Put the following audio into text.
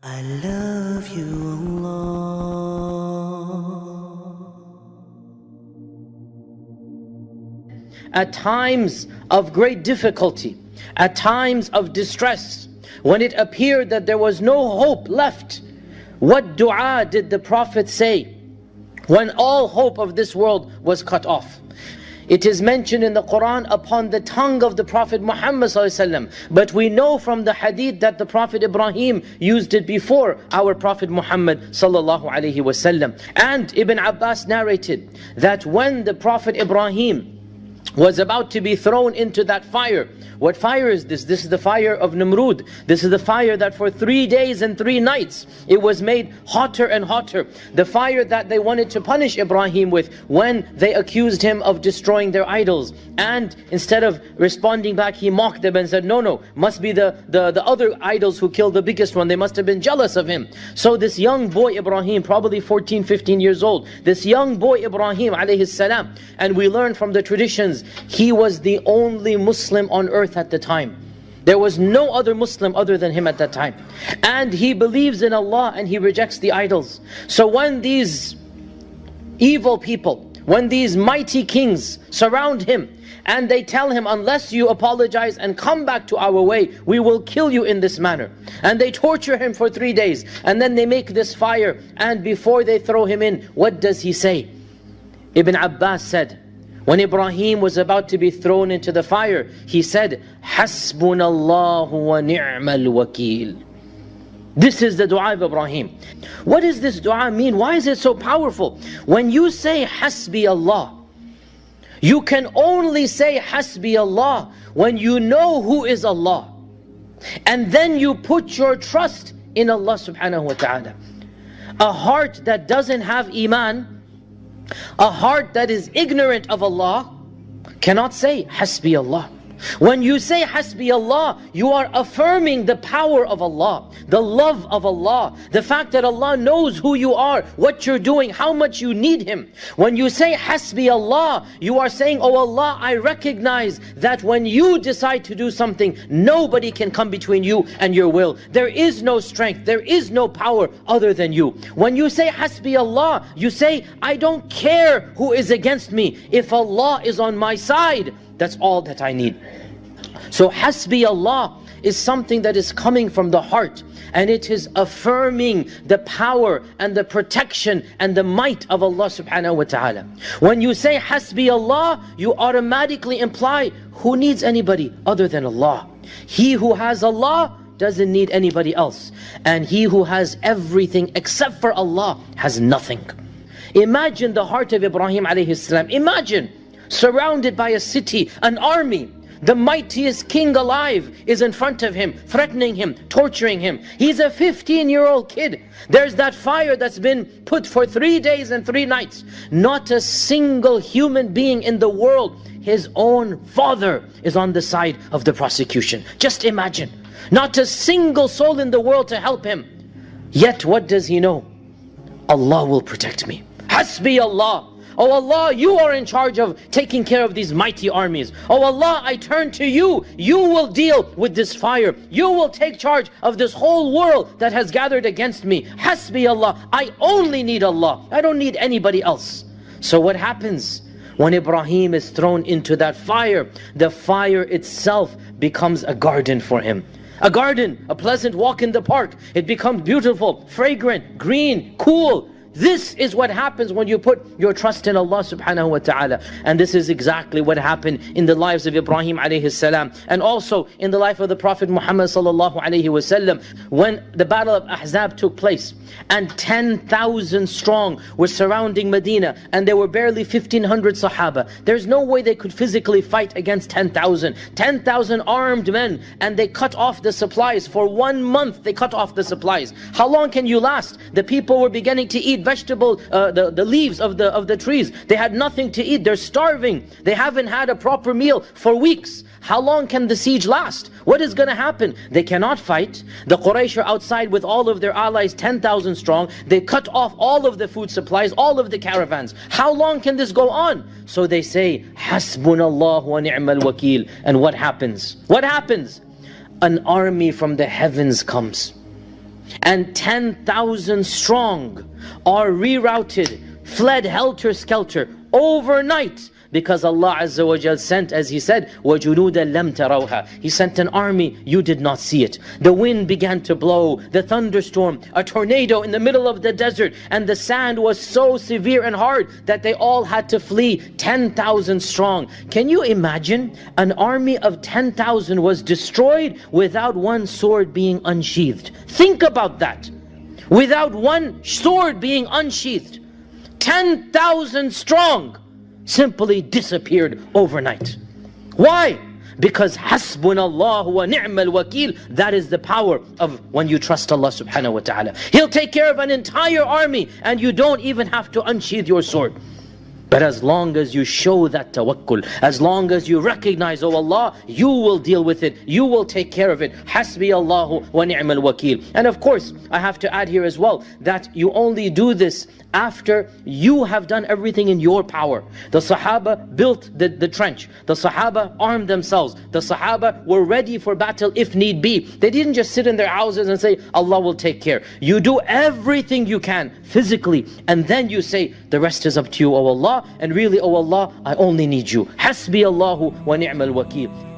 I love you, Allah. At times of great difficulty, at times of distress, when it appeared that there was no hope left, what dua did the Prophet say when all hope of this world was cut off? It is mentioned in the Quran upon the tongue of the Prophet Muhammad ﷺ, but we know from the hadith that the Prophet Ibrahim used it before our Prophet Muhammad ﷺ. And Ibn Abbas narrated that when the Prophet Ibrahim was about to be thrown into that fire. What fire is this? This is the fire of Namrud. This is the fire that for 3 days and 3 nights it was made hotter and hotter. The fire that they wanted to punish Ibrahim with when they accused him of destroying their idols. And instead of responding back, he mocked them and said, no, must be the other idols who killed the biggest one. They must have been jealous of him. So this young boy Ibrahim, probably 14, 15 years old, this young boy Ibrahim alayhi salam, and we learn from the traditions, he was the only Muslim on earth at the time. There was no other Muslim other than him at that time. And he believes in Allah and he rejects the idols. So when these evil people, when these mighty kings surround him and they tell him, unless you apologize and come back to our way, we will kill you in this manner. And they torture him for 3 days. And then they make this fire. And before they throw him in, what does he say? Ibn Abbas said, when Ibrahim was about to be thrown into the fire, he said, Hasbunallahu wa ni'mal wakeel. This is the dua of Ibrahim. What does this dua mean? Why is it so powerful? When you say Hasbi Allah, you can only say Hasbi Allah when you know who is Allah. And then you put your trust in Allah subhanahu wa ta'ala. A heart that doesn't have iman, a heart that is ignorant of Allah, cannot say Hasbi Allah. When you say Hasbi Allah, you are affirming the power of Allah, the love of Allah, the fact that Allah knows who you are, what you're doing, how much you need Him. When you say Hasbi Allah, you are saying, oh Allah, I recognize that when you decide to do something, nobody can come between you and your will. There is no strength, there is no power other than you. When you say Hasbi Allah, you say, I don't care who is against me. If Allah is on my side, that's all that I need. So Hasbi Allah is something that is coming from the heart, and it is affirming the power and the protection and the might of Allah subhanahu wa ta'ala. When you say Hasbi Allah, you automatically imply, who needs anybody other than Allah? He who has Allah doesn't need anybody else, and he who has everything except for Allah has nothing. Imagine the heart of Ibrahim alayhi salam. Imagine surrounded by a city, an army. The mightiest king alive is in front of him, threatening him, torturing him. He's a 15-year-old kid. There's that fire that's been put for 3 days and 3 nights. Not a single human being in the world, his own father, is on the side of the prosecution. Just imagine. Not a single soul in the world to help him. Yet what does he know? Allah will protect me. Hasbi Allah. Oh Allah, you are in charge of taking care of these mighty armies. Oh Allah, I turn to you. You will deal with this fire. You will take charge of this whole world that has gathered against me. Hasbi Allah. I only need Allah. I don't need anybody else. So what happens? When Ibrahim is thrown into that fire, the fire itself becomes a garden for him. A garden, a pleasant walk in the park. It becomes beautiful, fragrant, green, cool. This is what happens when you put your trust in Allah subhanahu wa ta'ala. And this is exactly what happened in the lives of Ibrahim alayhi salam, and also in the life of the Prophet Muhammad sallallahu alayhi wa sallam. When the battle of Ahzab took place and 10,000 strong were surrounding Medina, and there were barely 1,500 Sahaba. There's no way they could physically fight against 10,000. 10,000 armed men, and they cut off the supplies. For 1 month they cut off the supplies. How long can you last? The people were beginning to eat vegetable, the leaves of the trees. They had nothing to eat. They're starving. They haven't had a proper meal for weeks. How long can the siege last? What is going to happen? They cannot fight. The Quraysh are outside with all of their allies, 10,000 strong. They cut off all of the food supplies, all of the caravans. How long can this go on? So they say, Hasbunallahu wa ni'mal wakeel. And what happens? What happens? An army from the heavens comes. and 10,000 strong are rerouted, fled helter-skelter overnight, because Allah Azza wa Jal sent, as He said, وَجُنُودًا لَمْ تَرَوْهَا. He sent an army, you did not see it. The wind began to blow, the thunderstorm, a tornado in the middle of the desert, and the sand was so severe and hard that they all had to flee, 10,000 strong. Can you imagine? An army of 10,000 was destroyed without one sword being unsheathed. Think about that. Without one sword being unsheathed. 10,000 strong simply disappeared overnight. Why? Because Hasbunallah wa ni'mal wakil. That is the power of when you trust Allah subhanahu wa ta'ala. He'll take care of an entire army and you don't even have to unsheath your sword. But as long as you show that tawakkul, as long as you recognize, oh Allah, you will deal with it, you will take care of it. Hasbi Allahu wa ni'mal wakil. And of course, I have to add here as well, that you only do this after you have done everything in your power. The Sahaba built the trench. The Sahaba armed themselves. The Sahaba were ready for battle if need be. They didn't just sit in their houses and say, Allah will take care. You do everything you can physically, and then you say, the rest is up to you, oh Allah. And really, oh Allah, I only need you. Hasbi Allahu wa ni'mal wakil.